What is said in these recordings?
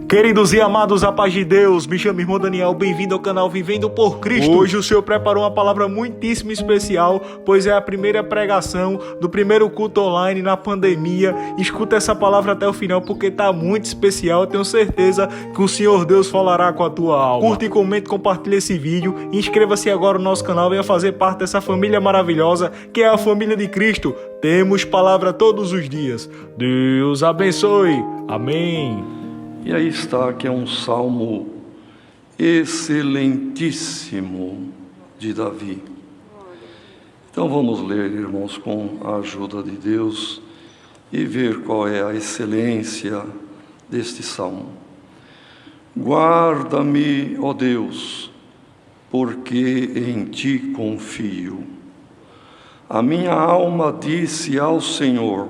Queridos e amados, a paz de Deus, me chamo irmão Daniel, bem-vindo ao canal Vivendo por Cristo. Hoje o Senhor preparou uma palavra muitíssimo especial, pois é a primeira pregação do primeiro culto online na pandemia. Escuta essa palavra até o final, porque tá muito especial. Eu tenho certeza que o Senhor Deus falará com a tua alma. Curta e comente, compartilhe esse vídeo, inscreva-se agora no nosso canal, venha fazer parte dessa família maravilhosa, que é a família de Cristo. Temos palavra todos os dias. Deus abençoe. Amém. E aí está, que é um salmo excelentíssimo de Davi. Então vamos ler, irmãos, com a ajuda de Deus e ver qual é a excelência deste salmo. Guarda-me, ó Deus, porque em ti confio. A minha alma disse ao Senhor: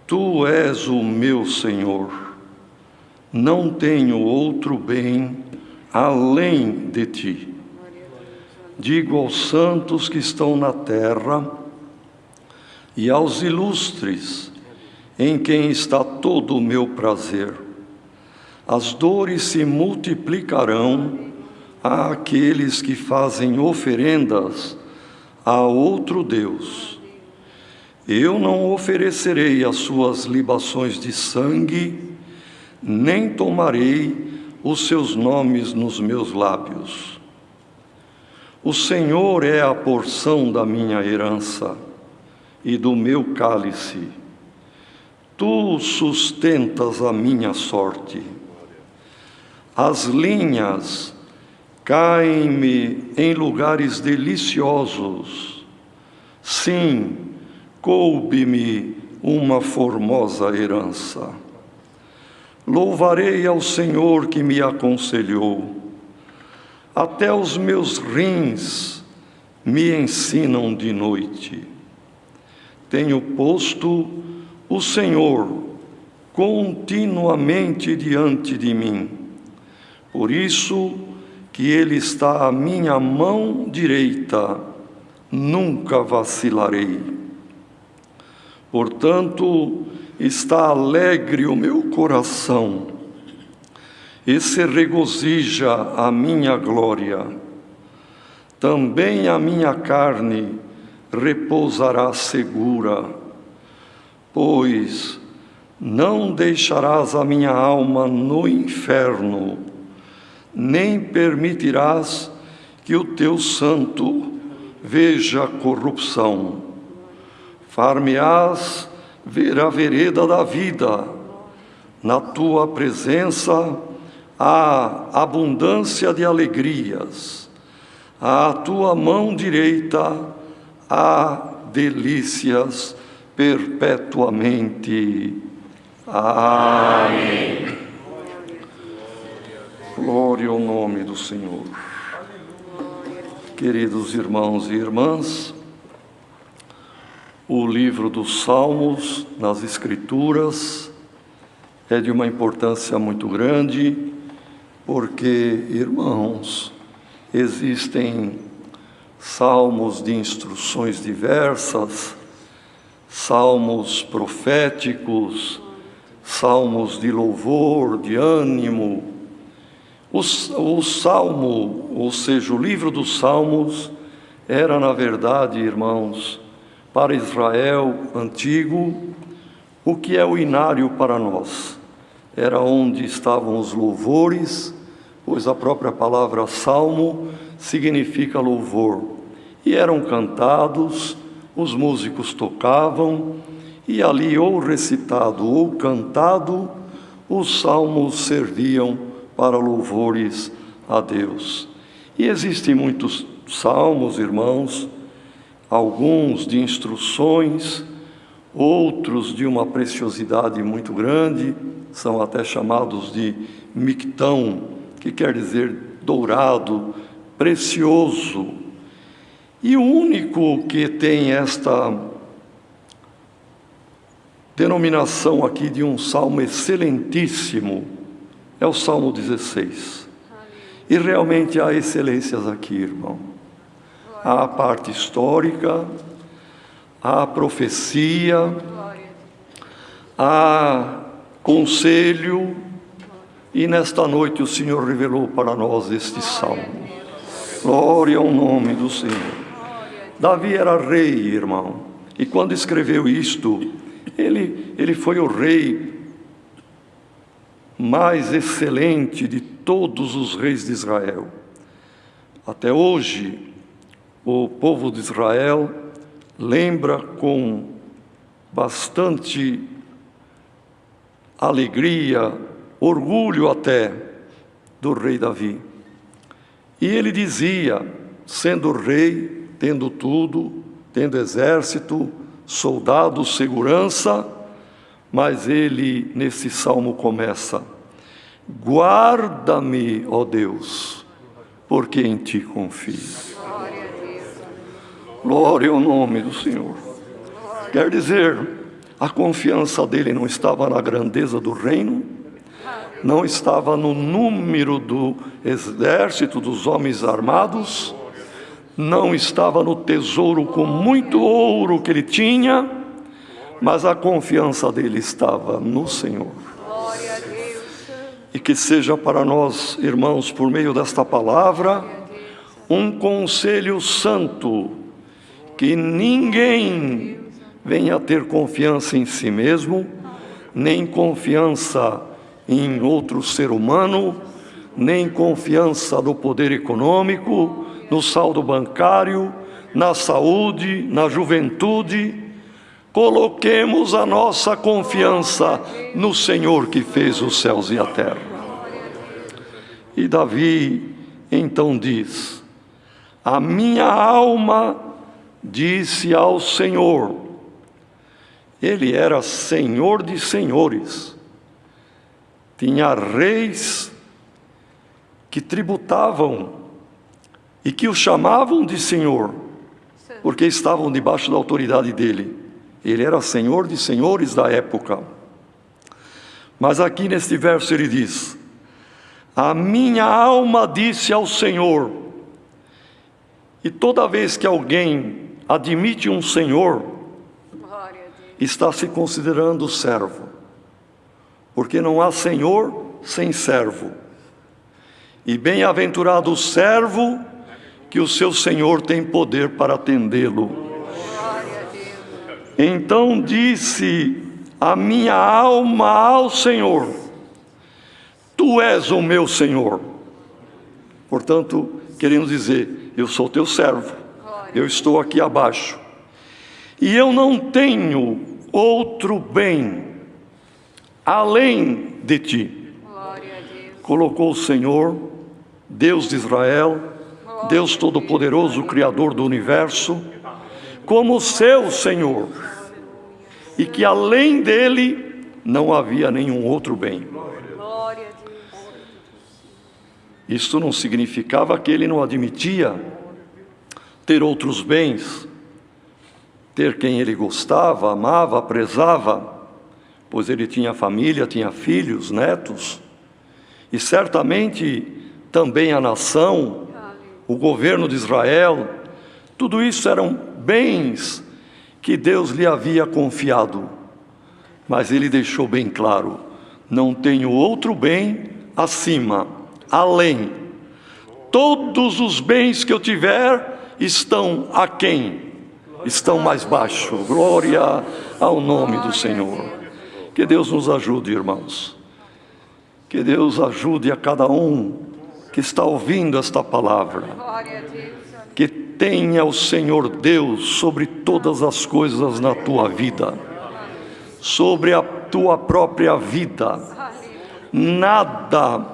Tu és o meu Senhor. Não tenho outro bem além de ti. Digo aos santos que estão na terra e aos ilustres, em quem está todo o meu prazer. As dores se multiplicarão àqueles que fazem oferendas a outro Deus. Eu não oferecerei as suas libações de sangue, nem tomarei os seus nomes nos meus lábios. O Senhor é a porção da minha herança e do meu cálice. Tu sustentas a minha sorte. As linhas caem-me em lugares deliciosos. Sim, coube-me uma formosa herança. Louvarei ao Senhor que me aconselhou. Até os meus rins me ensinam de noite. Tenho posto o Senhor continuamente diante de mim. Por isso que Ele está à minha mão direita, nunca vacilarei. Portanto, está alegre o meu coração, e se regozija a minha glória. Também a minha carne repousará segura, pois não deixarás a minha alma no inferno, nem permitirás que o teu santo veja corrupção. Far-me-ás ver a vereda da vida. Na tua presença há abundância de alegrias. À tua mão direita há delícias perpetuamente. Amém. Glória ao nome do Senhor. Queridos irmãos e irmãs, o livro dos Salmos nas Escrituras é de uma importância muito grande, porque, irmãos, existem salmos de instruções diversas, salmos proféticos, salmos de louvor, de ânimo. O salmo, ou seja, o livro dos Salmos, era, na verdade, irmãos, para Israel antigo, o que é o inário para nós? Era onde estavam os louvores, pois a própria palavra salmo significa louvor. E eram cantados, os músicos tocavam, e ali ou recitado ou cantado, os salmos serviam para louvores a Deus. E existem muitos salmos, irmãos, alguns de instruções, outros de uma preciosidade muito grande, são até chamados de mictão, que quer dizer dourado, precioso. E o único que tem esta denominação aqui de um salmo excelentíssimo é o Salmo 16. E realmente há excelências aqui, irmão. Há a parte histórica, há a profecia, há conselho, E nesta noite o Senhor revelou para nós este salmo. Glória ao nome do Senhor. Davi era rei, irmão, e quando escreveu isto, ele foi o rei mais excelente de todos os reis de Israel. Até hoje, o povo de Israel lembra com bastante alegria, orgulho até, do rei Davi. E ele dizia, sendo rei, tendo tudo, tendo exército, soldados, segurança, mas ele, nesse salmo, começa: guarda-me, ó Deus, porque em ti confio. Glória ao nome do Senhor. Quer dizer, a confiança dele não estava na grandeza do reino, não estava no número do exército, dos homens armados, não estava no tesouro com muito ouro que ele tinha, mas a confiança dele estava no Senhor. E que seja para nós, irmãos, por meio desta palavra, um conselho santo, que ninguém venha ter confiança em si mesmo, nem confiança em outro ser humano, nem confiança no poder econômico, no saldo bancário, na saúde, na juventude. Coloquemos a nossa confiança no Senhor que fez os céus e a terra. E Davi então diz: a minha alma disse ao Senhor. Ele era Senhor de senhores. Tinha reis que tributavam e que o chamavam de Senhor, porque estavam debaixo da autoridade dele. Ele era Senhor de senhores da época. Mas aqui neste verso ele diz: a minha alma disse ao Senhor. E toda vez que alguém admite um Senhor, está se considerando servo, porque não há Senhor sem servo. E bem-aventurado o servo que o seu Senhor tem poder para atendê-lo. Então disse a minha alma ao Senhor: tu és o meu Senhor. Portanto, querendo dizer, eu sou teu servo, eu estou aqui abaixo, e eu não tenho outro bem além de ti. Colocou o Senhor, Deus de Israel, Deus Todo-Poderoso, Criador do Universo, como seu Senhor, e que além dele não havia nenhum outro bem. Isto não significava que ele não admitia ter outros bens, ter quem ele gostava, amava, prezava, pois ele tinha família, tinha filhos, netos, e certamente também a nação, o governo de Israel. Tudo isso eram bens que Deus lhe havia confiado, mas ele deixou bem claro: não tenho outro bem acima, além. Todos os bens que eu tiver estão aquém, estão mais baixo. Glória ao nome do Senhor. Que Deus nos ajude, irmãos. Que Deus ajude a cada um que está ouvindo esta palavra. Que tenha o Senhor Deus sobre todas as coisas na tua vida, sobre a tua própria vida. Nada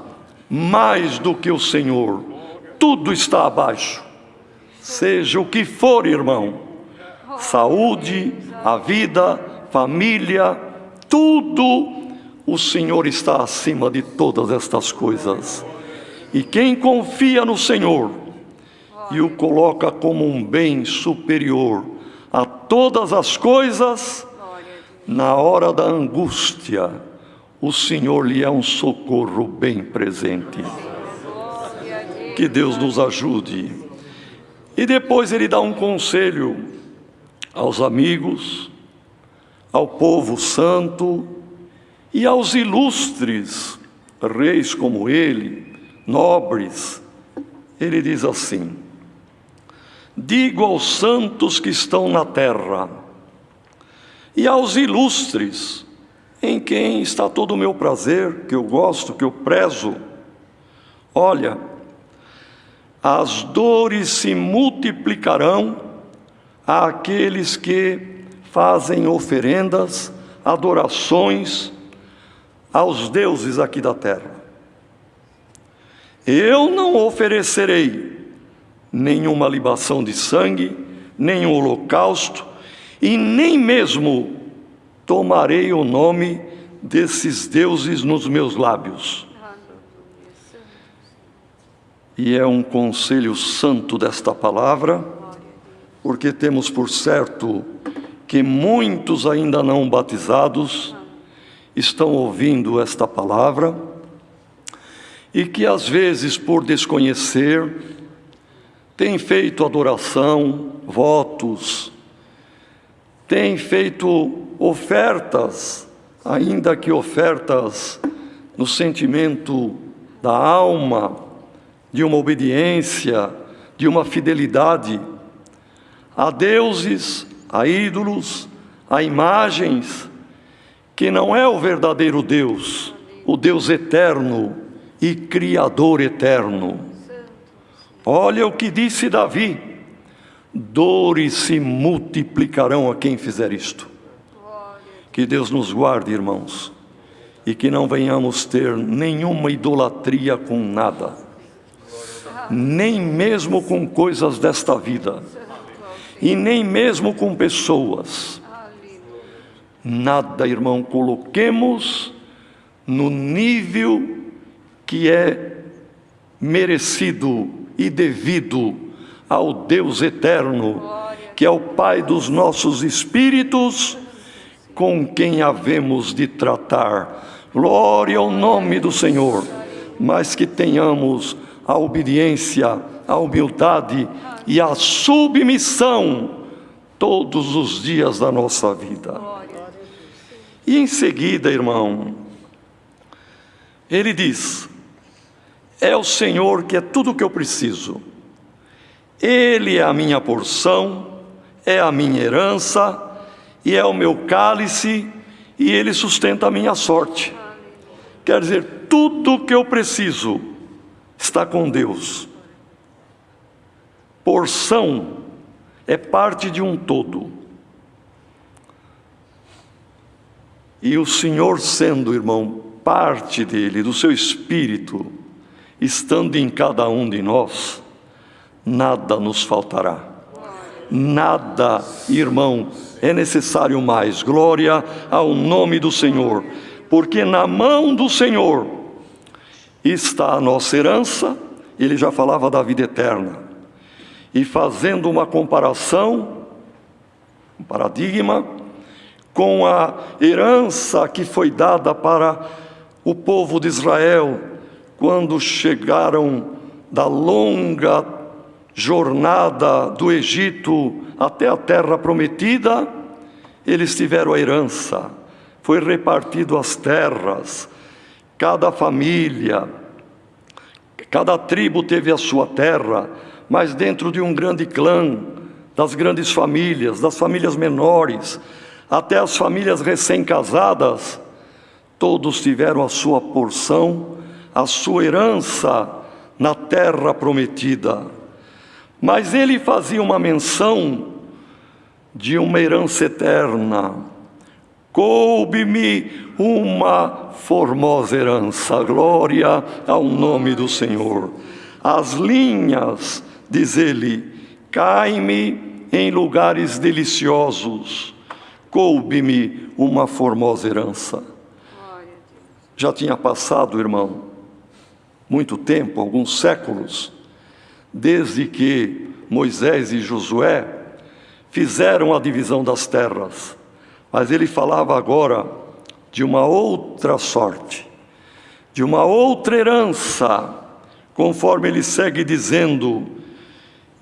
mais do que o Senhor. Tudo está abaixo. Seja o que for, irmão. Saúde, a vida, família, tudo, o Senhor está acima de todas estas coisas. E quem confia no Senhor e o coloca como um bem superior a todas as coisas, na hora da angústia, o Senhor lhe é um socorro bem presente. Que Deus nos ajude. E depois ele dá um conselho aos amigos, ao povo santo e aos ilustres reis como ele, nobres, ele diz assim: digo aos santos que estão na terra, e aos ilustres, em quem está todo o meu prazer, que eu gosto, que eu prezo, olha, as dores se multiplicarão àqueles que fazem oferendas, adorações aos deuses aqui da terra. Eu não oferecerei nenhuma libação de sangue, nem um holocausto, e nem mesmo tomarei o nome desses deuses nos meus lábios. E é um conselho santo desta palavra, porque temos por certo que muitos ainda não batizados estão ouvindo esta palavra e que às vezes, por desconhecer, têm feito adoração, votos, têm feito ofertas, ainda que ofertas no sentimento da alma, de uma obediência, de uma fidelidade a deuses, a ídolos, a imagens, que não é o verdadeiro Deus, o Deus eterno e Criador eterno. Olha o que disse Davi: dores se multiplicarão a quem fizer isto. Que Deus nos guarde, irmãos, e que não venhamos ter nenhuma idolatria com nada, nem mesmo com coisas desta vida, e nem mesmo com pessoas. Nada, irmão, coloquemos no nível que é merecido e devido ao Deus eterno, que é o Pai dos nossos espíritos, com quem havemos de tratar. Glória ao nome do Senhor, mas que tenhamos a obediência, a humildade e a submissão todos os dias da nossa vida. E em seguida, irmão, ele diz: é o Senhor que é tudo o que eu preciso. Ele é a minha porção, é a minha herança, e é o meu cálice, e Ele sustenta a minha sorte. Quer dizer, tudo o que eu preciso está com Deus. Porção é parte de um todo. E o Senhor sendo, irmão, parte dele, do seu Espírito, estando em cada um de nós, nada nos faltará. Nada, irmão, é necessário mais. Glória ao nome do Senhor, porque na mão do Senhor está a nossa herança. Ele já falava da vida eterna, e fazendo uma comparação, um paradigma, com a herança que foi dada para o povo de Israel, quando chegaram da longa jornada do Egito até a terra prometida, eles tiveram a herança, foi repartido as terras, cada família, cada tribo teve a sua terra, mas dentro de um grande clã, das grandes famílias, das famílias menores, até as famílias recém-casadas, todos tiveram a sua porção, a sua herança na terra prometida. Mas ele fazia uma menção de uma herança eterna. Coube-me uma formosa herança, glória ao nome do Senhor. As linhas, diz ele, caem-me em lugares deliciosos. Coube-me uma formosa herança. Já tinha passado, irmão, muito tempo, alguns séculos, desde que Moisés e Josué fizeram a divisão das terras. Mas ele falava agora de uma outra sorte, de uma outra herança, conforme ele segue dizendo: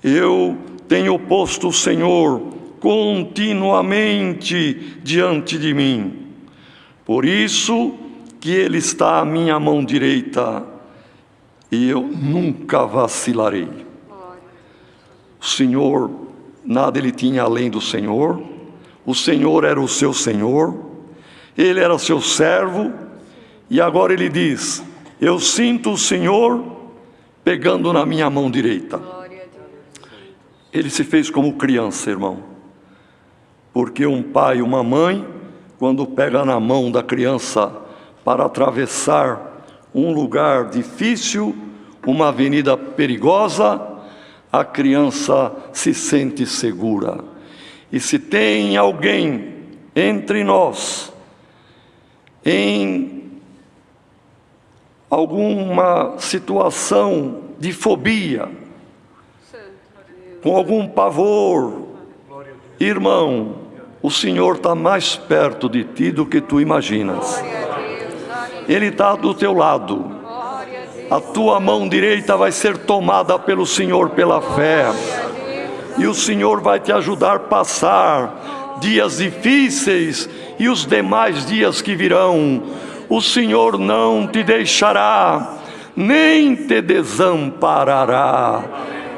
eu tenho posto o Senhor continuamente diante de mim. Por isso que Ele está à minha mão direita e eu nunca vacilarei. O Senhor, nada ele tinha além do Senhor, o Senhor era o seu Senhor, ele era seu servo, e agora ele diz: eu sinto o Senhor pegando na minha mão direita. Ele se fez como criança, irmão, porque um pai e uma mãe, quando pega na mão da criança para atravessar um lugar difícil, uma avenida perigosa, a criança se sente segura. E se tem alguém entre nós em alguma situação de fobia, com algum pavor, irmão, o Senhor está mais perto de ti do que tu imaginas. Ele está do teu lado. A tua mão direita vai ser tomada pelo Senhor pela fé. E o Senhor vai te ajudar a passar dias difíceis e os demais dias que virão. O Senhor não te deixará, nem te desamparará.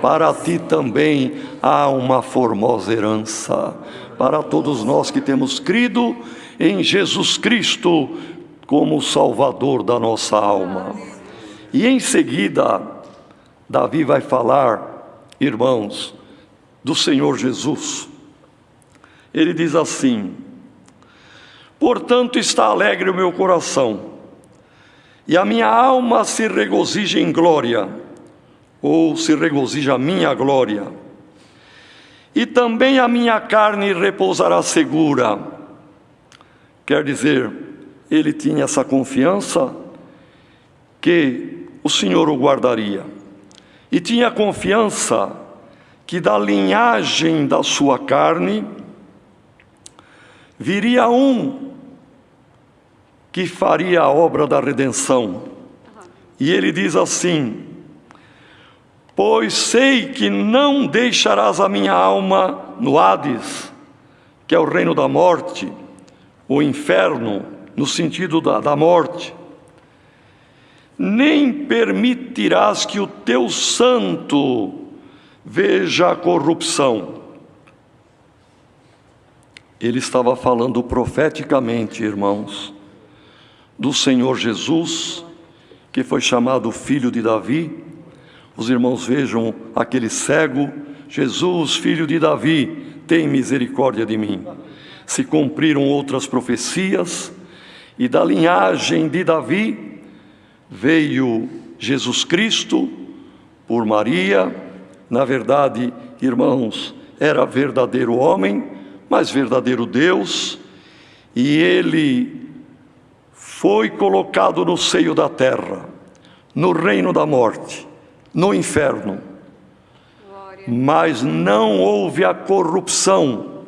Para ti também há uma formosa herança. Para todos nós que temos crido em Jesus Cristo como Salvador da nossa alma. E em seguida, Davi vai falar, irmãos, do Senhor Jesus. Ele diz assim: portanto está alegre o meu coração, e a minha alma se regozija em glória, ou se regozija a minha glória, e também a minha carne repousará segura. Quer dizer, ele tinha essa confiança que o Senhor o guardaria, e tinha confiança que da linhagem da sua carne viria um que faria a obra da redenção. E ele diz assim: pois sei que não deixarás a minha alma no Hades, que é o reino da morte, o inferno, no sentido da morte, nem permitirás que o teu santo veja a corrupção. Ele estava falando profeticamente, irmãos, do Senhor Jesus, que foi chamado Filho de Davi. Os irmãos vejam aquele cego: Jesus, filho de Davi, tem misericórdia de mim. Se cumpriram outras profecias, e da linhagem de Davi veio Jesus Cristo por Maria. Na verdade, irmãos, era verdadeiro homem, mas verdadeiro Deus, e ele foi colocado no seio da terra, no reino da morte, no inferno. Mas não houve a corrupção.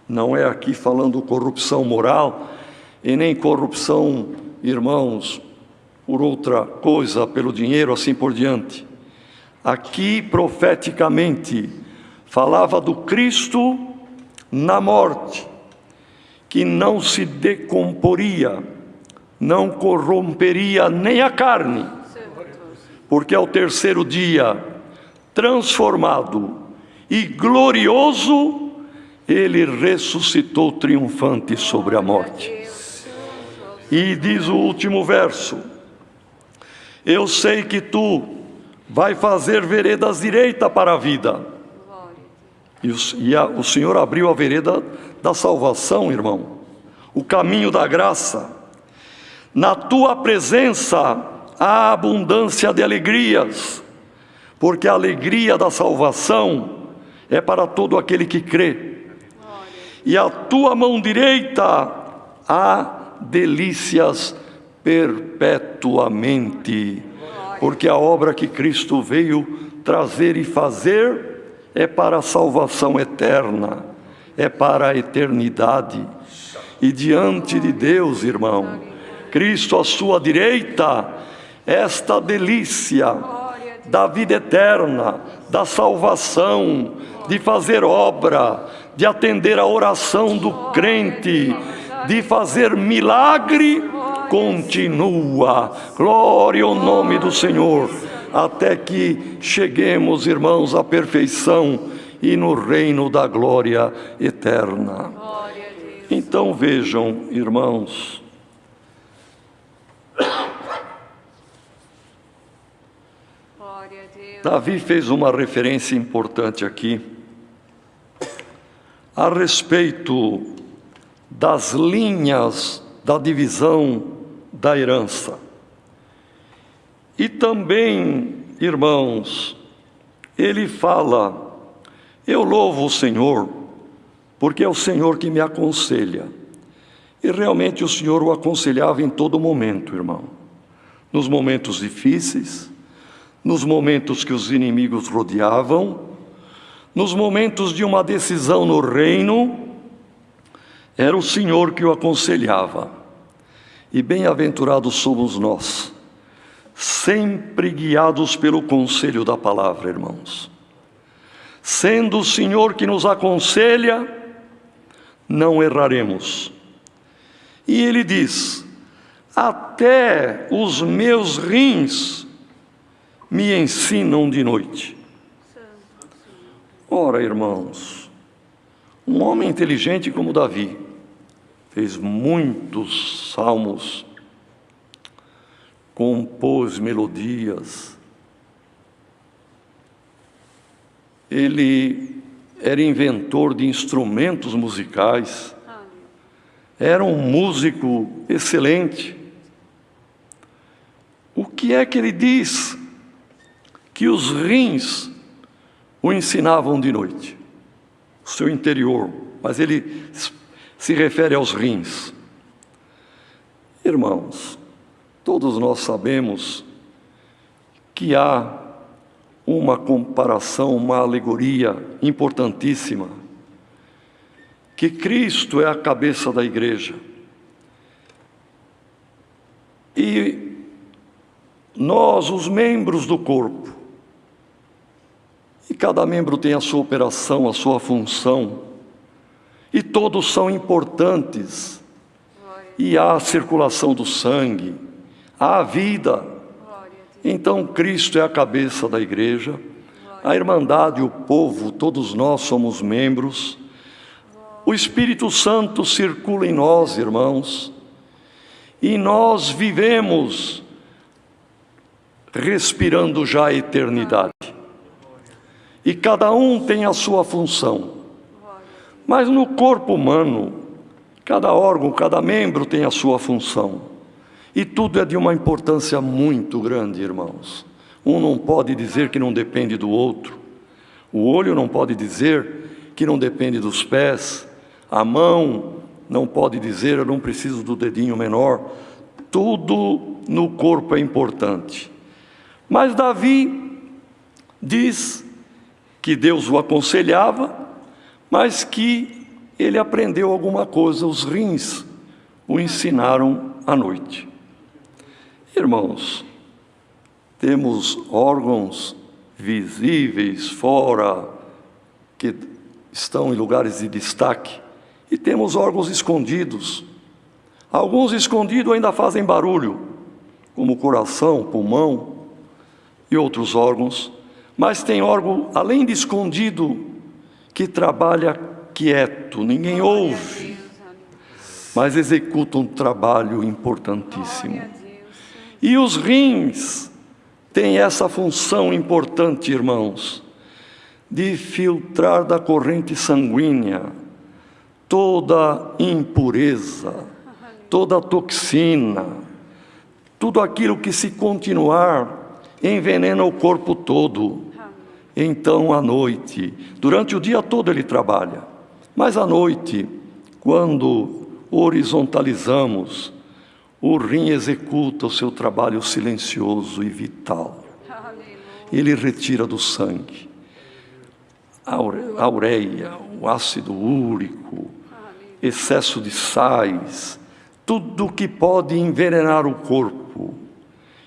Não é aqui falando corrupção moral, e nem corrupção, irmãos, por outra coisa, pelo dinheiro, assim por diante. Aqui, profeticamente, falava do Cristo na morte, que não se decomporia, não corromperia nem a carne, porque ao terceiro dia, transformado e glorioso, ele ressuscitou triunfante sobre a morte. E diz o último verso: eu sei que tu vai fazer veredas direita para a vida. O Senhor abriu a vereda da salvação, irmão, o caminho da graça. Na tua presença há abundância de alegrias, porque a alegria da salvação é para todo aquele que crê. E a tua mão direita há delícias perpetuamente, porque a obra que Cristo veio trazer e fazer é para a salvação eterna, é para a eternidade. E diante de Deus, irmão, Cristo à sua direita, esta delícia da vida eterna, da salvação, de fazer obra, de atender a oração do crente, de fazer milagre continua. Glória ao nome do Senhor, até que cheguemos, irmãos, à perfeição e no reino da glória eterna. Então vejam, irmãos, Davi fez uma referência importante aqui a respeito das linhas da divisão da herança. E também, irmãos, ele fala: eu louvo o Senhor, porque é o Senhor que me aconselha. E realmente o Senhor o aconselhava em todo momento, irmão. Nos momentos difíceis, nos momentos que os inimigos rodeavam, nos momentos de uma decisão no reino, era o Senhor que o aconselhava. E bem-aventurados somos nós, sempre guiados pelo conselho da palavra, irmãos. Sendo o Senhor que nos aconselha, não erraremos. E ele diz: até os meus rins me ensinam de noite. Ora, irmãos, um homem inteligente como Davi fez muitos salmos, compôs melodias. Ele era inventor de instrumentos musicais, era um músico excelente. O que é que ele diz? Que os rins o ensinavam de noite, o seu interior, mas ele se refere aos rins. Irmãos, todos nós sabemos que há uma comparação, uma alegoria importantíssima, que Cristo é a cabeça da igreja. E nós, os membros do corpo, e cada membro tem a sua operação, a sua função, e todos são importantes, e há a circulação do sangue, há a vida. Então Cristo é a cabeça da igreja, a irmandade, o povo, todos nós somos membros. O Espírito Santo circula em nós, irmãos, e nós vivemos respirando já a eternidade. E cada um tem a sua função. Mas no corpo humano, cada órgão, cada membro tem a sua função. E tudo é de uma importância muito grande, irmãos. Um não pode dizer que não depende do outro. O olho não pode dizer que não depende dos pés. A mão não pode dizer, eu não preciso do dedinho menor. Tudo no corpo é importante. Mas Davi diz que Deus o aconselhava, mas que ele aprendeu alguma coisa, os rins o ensinaram à noite. Irmãos, temos órgãos visíveis fora, que estão em lugares de destaque, e temos órgãos escondidos. Alguns escondidos ainda fazem barulho, como o coração, pulmão e outros órgãos, mas tem órgão, além de escondido, que trabalha quieto, ninguém ouve, mas executa um trabalho importantíssimo. E os rins têm essa função importante, irmãos, de filtrar da corrente sanguínea toda impureza, toda toxina, tudo aquilo que, se continuar, envenena o corpo todo. Então, à noite, durante o dia todo ele trabalha, mas à noite, quando horizontalizamos, o rim executa o seu trabalho silencioso e vital. Ele retira do sangue a ureia, o ácido úrico, excesso de sais, tudo que pode envenenar o corpo.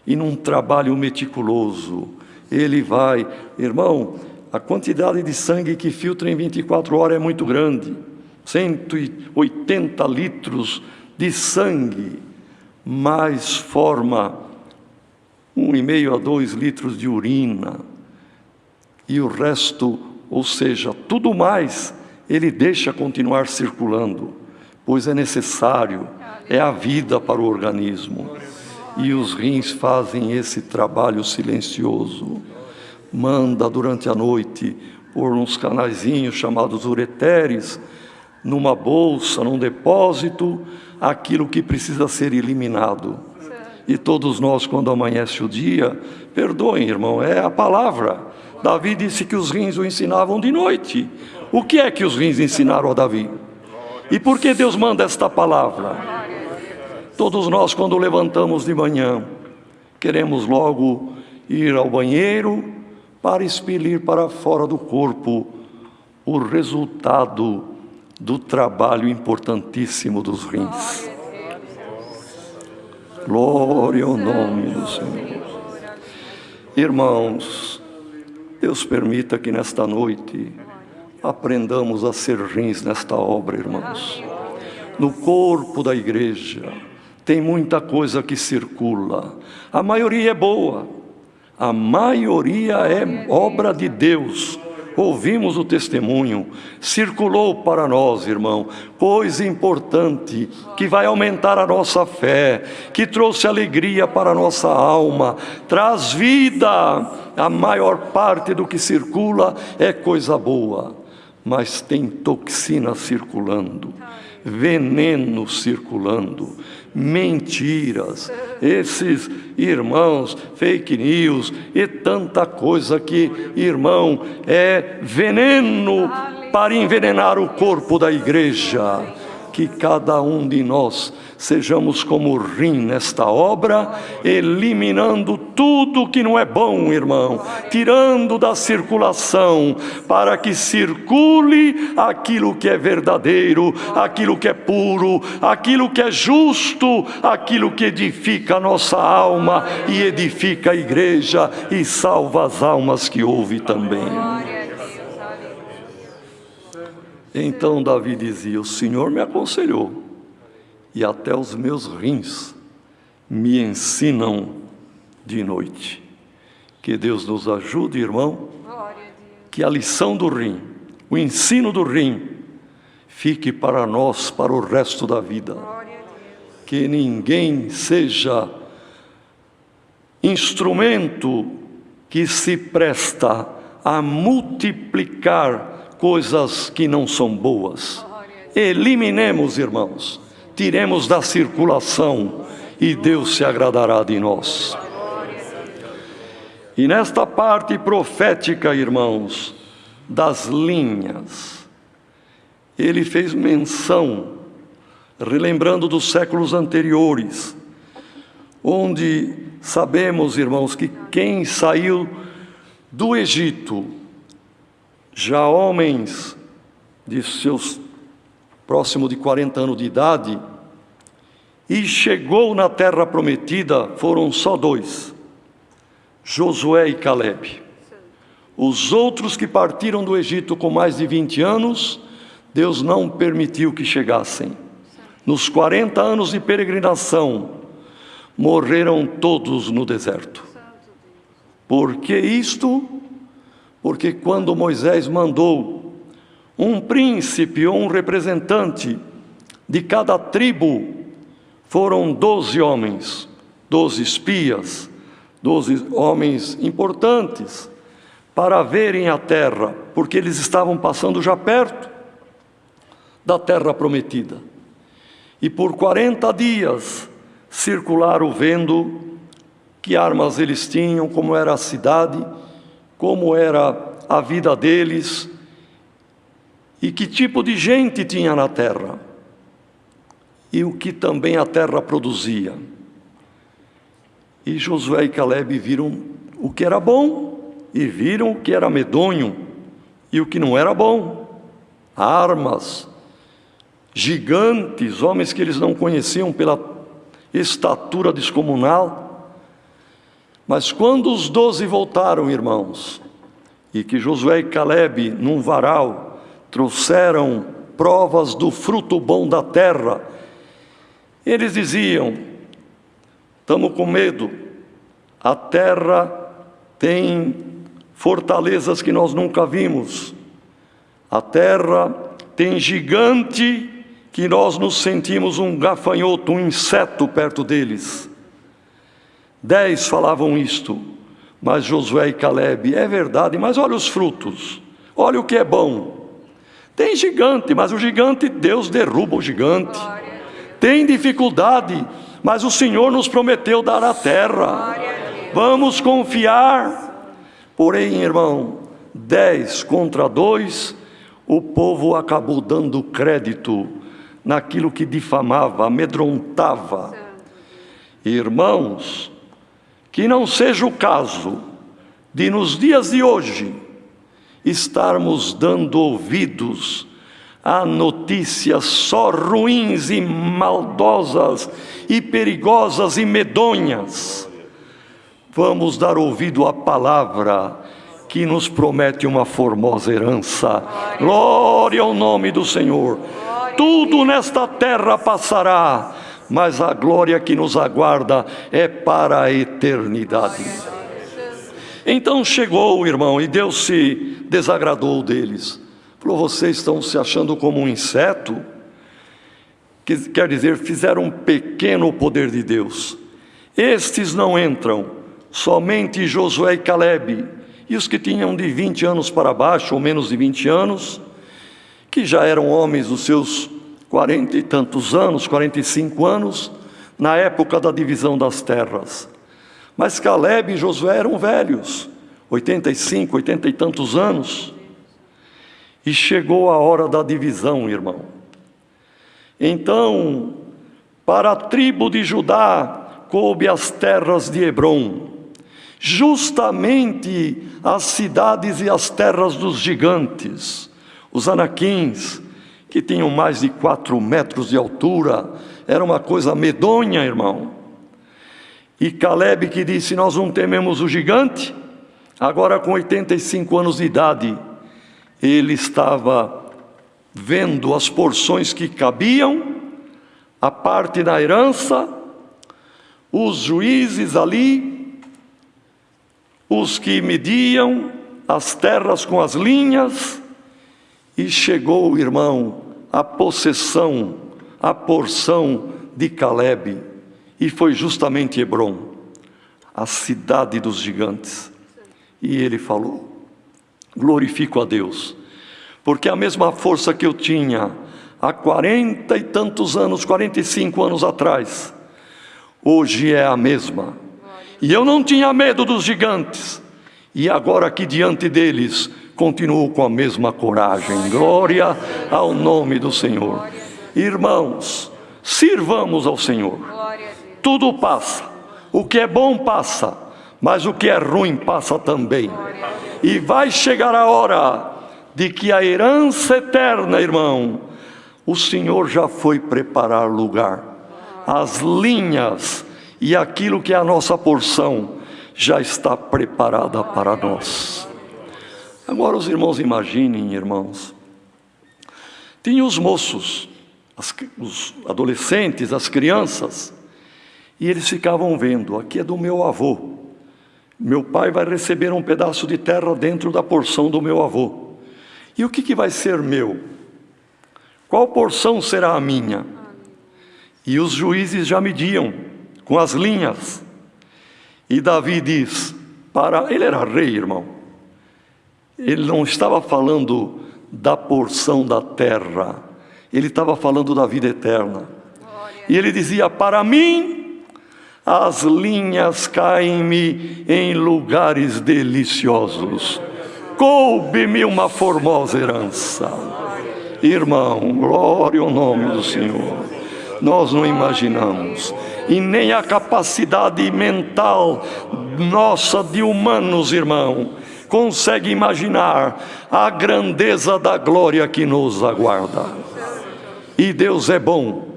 E num trabalho meticuloso, ele vai... Irmão, a quantidade de sangue que filtra em 24 horas é muito grande. 180 litros de sangue mais forma 1,5 a 2 litros de urina, e o resto, ou seja, tudo mais, ele deixa continuar circulando, pois é necessário, é a vida para o organismo. E os rins fazem esse trabalho silencioso. Manda durante a noite, por uns canaizinhos chamados ureteres, numa bolsa, num depósito, aquilo que precisa ser eliminado. E todos nós, quando amanhece o dia, perdoem, irmão, é a palavra. Davi disse que os rins o ensinavam de noite. O que é que os rins ensinaram a Davi? E por que Deus manda esta palavra? Todos nós, quando levantamos de manhã, queremos logo ir ao banheiro para expelir para fora do corpo o resultado do trabalho importantíssimo dos rins. Glória ao nome do Senhor. Irmãos, Deus permita que nesta noite aprendamos a ser rins nesta obra, irmãos. No corpo da igreja tem muita coisa que circula. A maioria é boa, a maioria é obra de Deus. Ouvimos o testemunho, circulou para nós, irmão, coisa importante, que vai aumentar a nossa fé, que trouxe alegria para a nossa alma, traz vida. A maior parte do que circula é coisa boa, mas tem toxina circulando, veneno circulando, mentiras, esses irmãos, fake news e tanta coisa que, irmão, é veneno para envenenar o corpo da igreja. Que cada um de nós sejamos como rim nesta obra, eliminando tudo que não é bom, irmão, tirando da circulação, para que circule aquilo que é verdadeiro, aquilo que é puro, aquilo que é justo, aquilo que edifica a nossa alma e edifica a igreja e salva as almas que ouve também. Então Davi dizia: o Senhor me aconselhou, e até os meus rins me ensinam de noite. Que Deus nos ajude, irmão, que a lição do rim, o ensino do rim, fique para nós, para o resto da vida. Que ninguém seja instrumento que se presta a multiplicar coisas que não são boas. Eliminemos, irmãos, tiremos da circulação e Deus se agradará de nós. E nesta parte profética, irmãos, das linhas, ele fez menção, relembrando dos séculos anteriores, onde sabemos, irmãos, que quem saiu do Egito, já homens de seus próximo de 40 anos de idade, e chegou na terra prometida, foram só 2, Josué e Calebe. Os outros que partiram do Egito com mais de 20 anos, Deus não permitiu que chegassem. Nos 40 anos de peregrinação, morreram todos no deserto. Por que isto? Porque quando Moisés mandou um príncipe ou um representante de cada tribo, foram 12 homens, 12 espias, 12 homens importantes, para verem a terra, porque eles estavam passando já perto da terra prometida. E por 40 dias circularam vendo que armas eles tinham, como era a cidade, como era a vida deles e que tipo de gente tinha na terra e o que também a terra produzia. E Josué e Calebe viram o que era bom e viram o que era medonho e o que não era bom. Armas, gigantes, homens que eles não conheciam pela estatura descomunal. Mas quando os 12 voltaram, irmãos, e que Josué e Calebe, num varal, trouxeram provas do fruto bom da terra, eles diziam: estamos com medo. A terra tem fortalezas que nós nunca vimos. A terra tem gigante que nós nos sentimos um gafanhoto, um inseto perto deles. 10 falavam isto, mas Josué e Calebe, é verdade, mas olha os frutos, olha o que é bom. Tem gigante, mas o gigante, Deus derruba o gigante. Tem dificuldade, mas o Senhor nos prometeu dar a terra. Vamos confiar. Porém, irmão, 10 contra 2, o povo acabou dando crédito naquilo que difamava, amedrontava. Irmãos, que não seja o caso de nos dias de hoje estarmos dando ouvidos a notícias só ruins e maldosas e perigosas e medonhas. Vamos dar ouvido à palavra que nos promete uma formosa herança. Glória ao nome do Senhor. Tudo nesta terra passará, mas a glória que nos aguarda é para a eternidade. Então chegou, irmão, e Deus se desagradou deles. Falou: vocês estão se achando como um inseto? Que quer dizer, fizeram pequeno o poder de Deus. Estes não entram, somente Josué e Calebe, e os que tinham de 20 anos para baixo, ou menos de 20 anos, que já eram homens dos seus 40 e tantos anos, 45 anos, na época da divisão das terras. Mas Calebe e Josué eram velhos, 85, 80 e tantos anos, e chegou a hora da divisão, irmão. Então, para a tribo de Judá, coube as terras de Hebrom, justamente as cidades e as terras dos gigantes, os anaquins, que tinham mais de 4 metros de altura, era uma coisa medonha, irmão. E Calebe que disse: nós não tememos o gigante. Agora com 85 anos de idade, ele estava vendo as porções que cabiam, a parte da herança, os juízes ali, os que mediam as terras com as linhas, e chegou, irmão, a possessão, a porção de Calebe, e foi justamente Hebrom, a cidade dos gigantes. E ele falou: glorifico a Deus, porque a mesma força que eu tinha há 40 e tantos anos, 45 anos atrás, hoje é a mesma. E eu não tinha medo dos gigantes, e agora aqui diante deles continuo com a mesma coragem. Glória ao nome do Senhor. Irmãos, sirvamos ao Senhor. Tudo passa, o que é bom passa, mas o que é ruim passa também. E vai chegar a hora de que a herança eterna, irmão, o Senhor já foi preparar lugar. As linhas e aquilo que é a nossa porção já está preparada para nós. Agora os irmãos imaginem, irmãos, tinha os moços, os adolescentes, as crianças, e eles ficavam vendo: aqui é do meu avô, meu pai vai receber um pedaço de terra dentro da porção do meu avô, e o que vai ser meu? Qual porção será a minha? E os juízes já mediam com as linhas, e Davi diz, ele era rei, irmão, ele não estava falando da porção da terra, ele estava falando da vida eterna. E ele dizia: para mim, as linhas caem-me em lugares deliciosos, coube-me uma formosa herança. Irmão, glória ao nome do Senhor. Nós não imaginamos, e nem a capacidade mental nossa de humanos, irmão, consegue imaginar a grandeza da glória que nos aguarda. E Deus é bom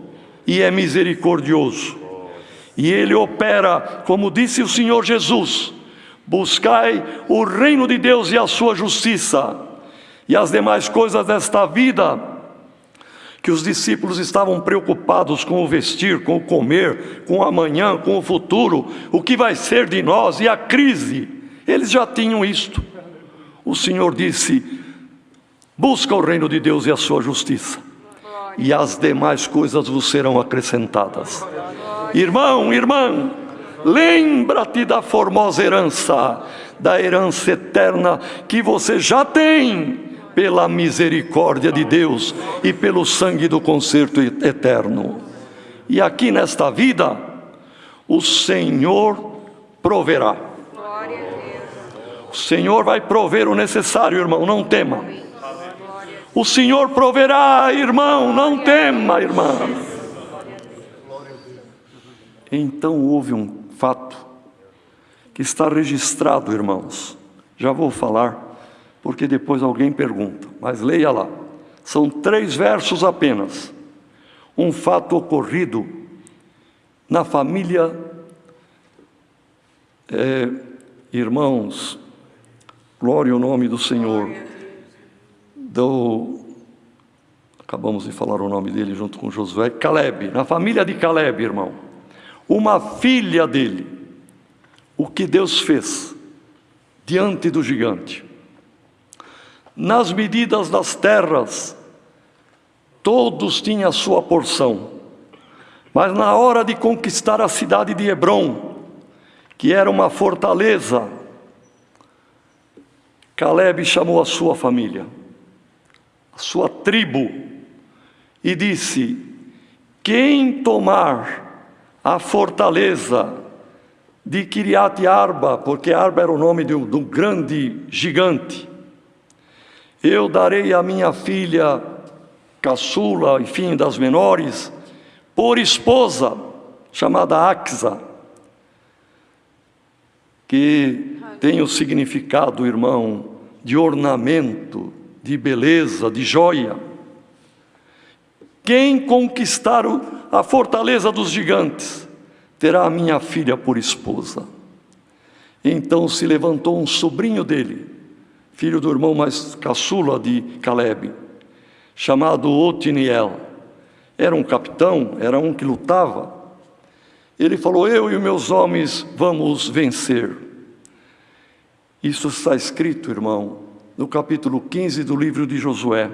e é misericordioso, e Ele opera, como disse o Senhor Jesus: buscai o reino de Deus e a sua justiça, e as demais coisas desta vida que os discípulos estavam preocupados com o vestir, com o comer, com o amanhã, com o futuro, o que vai ser de nós e a crise. Eles já tinham isto. O Senhor disse: busca o reino de Deus e a sua justiça, e as demais coisas vos serão acrescentadas. Irmão, irmã, lembra-te da formosa herança, da herança eterna que você já tem, pela misericórdia de Deus e pelo sangue do concerto eterno. E aqui nesta vida, o Senhor proverá. O Senhor vai prover o necessário, irmão, não tema. O Senhor proverá, irmão, não tema, irmã. Então houve um fato que está registrado, irmãos. Já vou falar, porque depois alguém pergunta, mas leia lá. São 3 versos apenas. Um fato ocorrido na família, irmãos, glória ao nome do Senhor, acabamos de falar o nome dele junto com Josué, Caleb, na família de Caleb, irmão, uma filha dele, o que Deus fez diante do gigante. Nas medidas das terras, todos tinham a sua porção, mas na hora de conquistar a cidade de Hebrom, que era uma fortaleza, Caleb chamou a sua família, a sua tribo, e disse: quem tomar a fortaleza de Kiriat Arba, porque Arba era o nome de um grande gigante, eu darei a minha filha caçula, enfim, das menores, por esposa, chamada Axa, que tem o significado, irmão, de ornamento, de beleza, de joia. Quem conquistar a fortaleza dos gigantes, terá a minha filha por esposa. Então se levantou um sobrinho dele, filho do irmão mais caçula de Caleb, chamado Otiniel. Era um capitão, era um que lutava. Ele falou: eu e meus homens vamos vencer. Isso está escrito, irmão, no capítulo 15 do livro de Josué.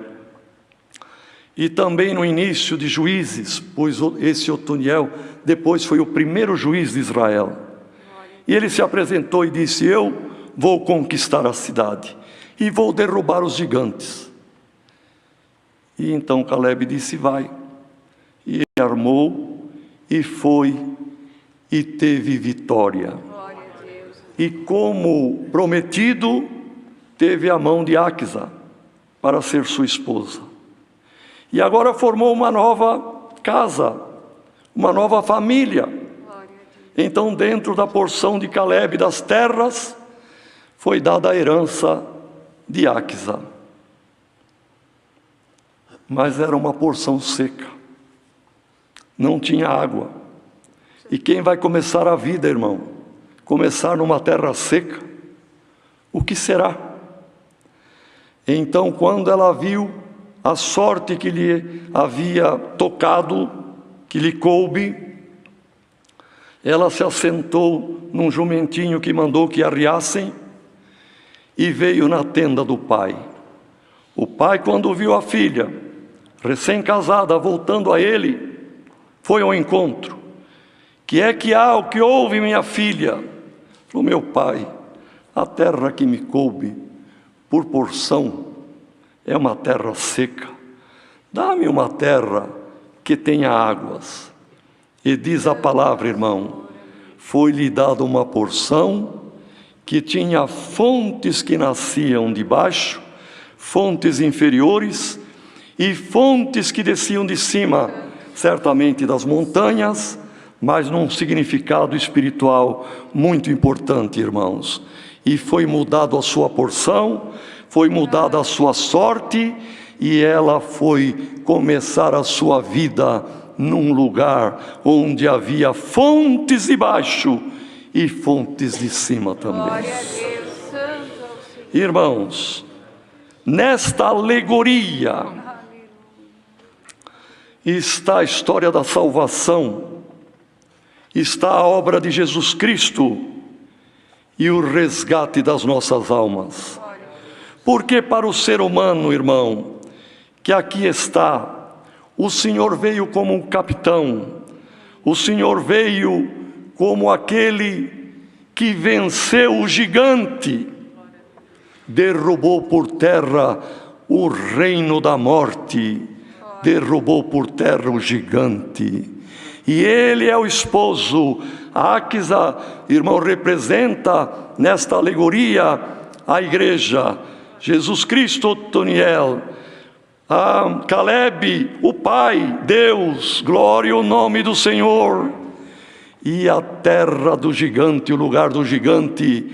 E também no início de Juízes, pois esse Otoniel depois foi o primeiro juiz de Israel. E ele se apresentou e disse: eu vou conquistar a cidade e vou derrubar os gigantes. E então Caleb disse: vai. E ele armou e foi e teve vitória. E como prometido, teve a mão de Axa para ser sua esposa. E agora formou uma nova casa, uma nova família. Então, dentro da porção de Caleb das terras, foi dada a herança de Axa. Mas era uma porção seca, não tinha água. E quem vai começar a vida, irmão? Começar numa terra seca? O que será? Então, quando ela viu a sorte que lhe havia tocado, que lhe coube, ela se assentou num jumentinho que mandou que arriassem e veio na tenda do pai. O pai, quando viu a filha, recém-casada, voltando a ele, foi ao encontro. Que é que há, o que houve, minha filha? Falou: meu pai, a terra que me coube por porção é uma terra seca. Dá-me uma terra que tenha águas. E diz a palavra, irmão, foi-lhe dada uma porção que tinha fontes que nasciam de baixo, fontes inferiores e fontes que desciam de cima, certamente das montanhas, mas num significado espiritual muito importante, irmãos. E foi mudado a sua porção, foi mudada a sua sorte, e ela foi começar a sua vida num lugar onde havia fontes de baixo e fontes de cima também. Irmãos, nesta alegoria, está a história da salvação, está a obra de Jesus Cristo e o resgate das nossas almas. Porque para o ser humano, irmão, que aqui está, o Senhor veio como um capitão, o Senhor veio como aquele que venceu o gigante, derrubou por terra o reino da morte, derrubou por terra o gigante. E ele é o esposo. A Áquisa, irmão, representa nesta alegoria a igreja. Jesus Cristo, Otoniel. Caleb, o pai, Deus, glória ao nome do Senhor. E a terra do gigante, o lugar do gigante,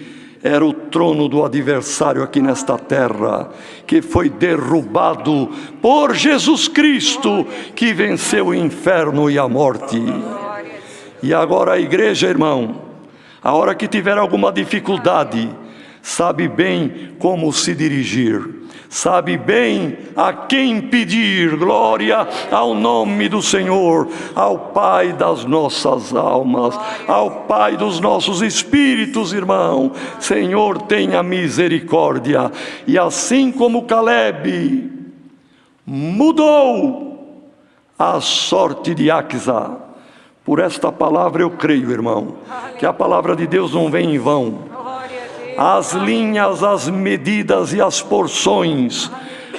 era o trono do adversário aqui nesta terra, que foi derrubado por Jesus Cristo, que venceu o inferno e a morte. E agora a igreja, irmão, a hora que tiver alguma dificuldade, sabe bem como se dirigir, sabe bem a quem pedir. Glória ao nome do Senhor, ao Pai das nossas almas, ao Pai dos nossos espíritos, irmão. Senhor, tenha misericórdia. E assim como Caleb mudou a sorte de Áquisa, por esta palavra eu creio, irmão, que a palavra de Deus não vem em vão. As linhas, as medidas e as porções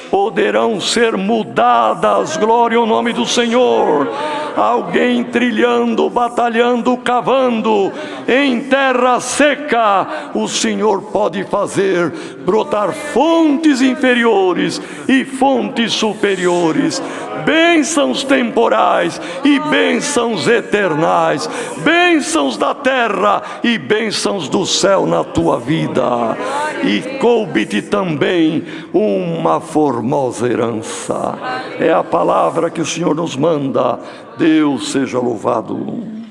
poderão ser mudadas, glória ao nome do Senhor. Alguém trilhando, batalhando, cavando em terra seca, o Senhor pode fazer brotar fontes inferiores e fontes superiores, bênçãos temporais e bênçãos eternais, bênçãos da terra e bênçãos do céu na tua vida. E coube-te também uma formosa herança. É a palavra que o Senhor nos manda. Deus seja louvado.